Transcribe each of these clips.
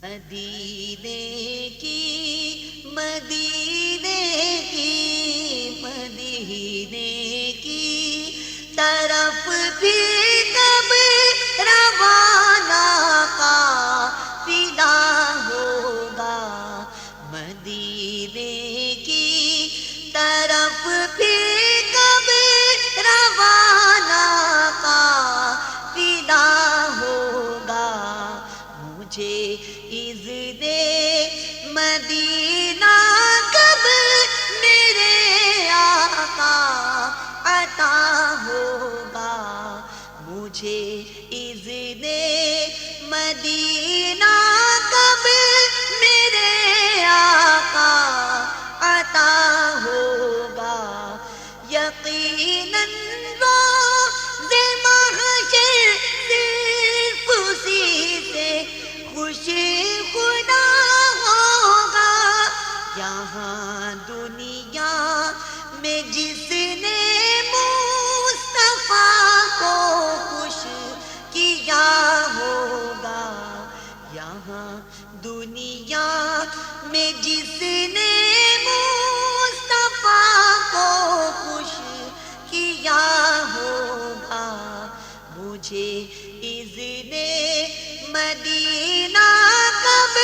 مدینے کی مدینے کی مدینے کی طرف بھی کب روانہ قافلہ ہوگا، مدینے کی طرف بھی کب روانہ قافلہ ہوگا، مجھے اذن مدینہ کب میرے آقا عطا ہوگا، مجھے اذن مدینہ کب میرے آقا عطا ہوگا، یقیناً روز محشر صرف اسی سے خوش خدا ہوگا، یہاں دنیا میں جس نے مصطفیٰ کو خوش کیا ہوگا، یہاں دنیا میں جس نے مصطفیٰ کو خوش کیا ہوگا، مجھے اذن مدینہ کب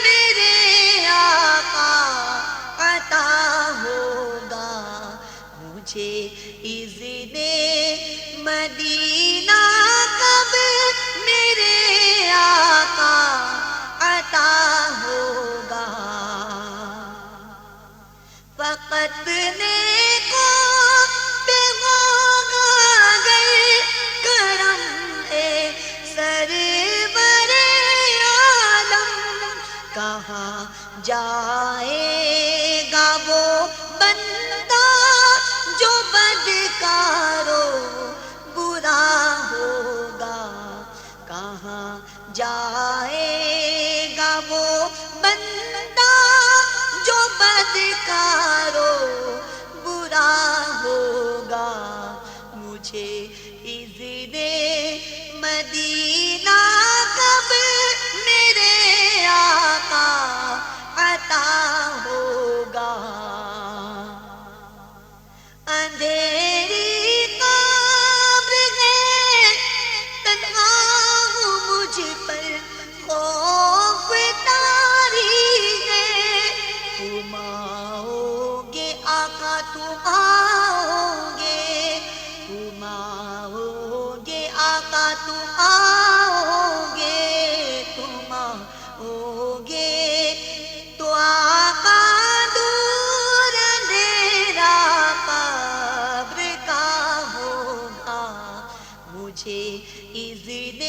میرے آقا عطا ہوگا، مجھے اذن مدینہ کب میرے آقا عطا ہوگا، فقط نیکوں پہ ہوگا اگر کرم سرور عالم، کہاں جائے گا وہ بندہ جو بدکار و برا ہوگا، کہاں جائے گا وہ بندہ جو بدکار و برا ہوگا، مجھے اذن مدینہ کب میرے آقا عطا ہوگا، اندھیری قبر ہے تنہا ہوں مجھ پر خوف تاری ہے، تم آؤ گے آقا تم آؤ گے، تم آؤ گے آقا تم آؤ گے، تم آؤ گے تو آقا دور اندھیرا قبر کا ہوگا، مجھے اذن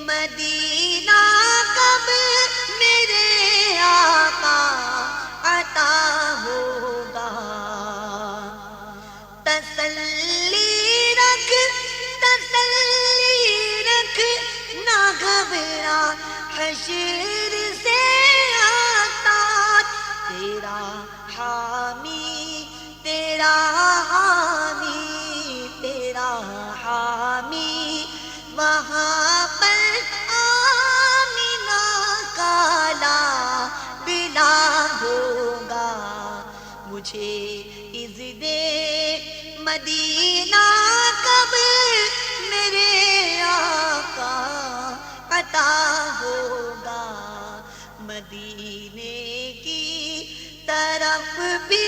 مدینہ کب میرے آقا عطا ہوگا، تسلی رکھ نہ گھبرا حشر سے آتا، تیرا حامی تیرا حامی تیرا حامی وہاں پر آمینہ کا لاڈلا ہوگا، مجھے اذن مدینہ کب میرے آقا عطا ہوگا، مدینے کی طرف بھی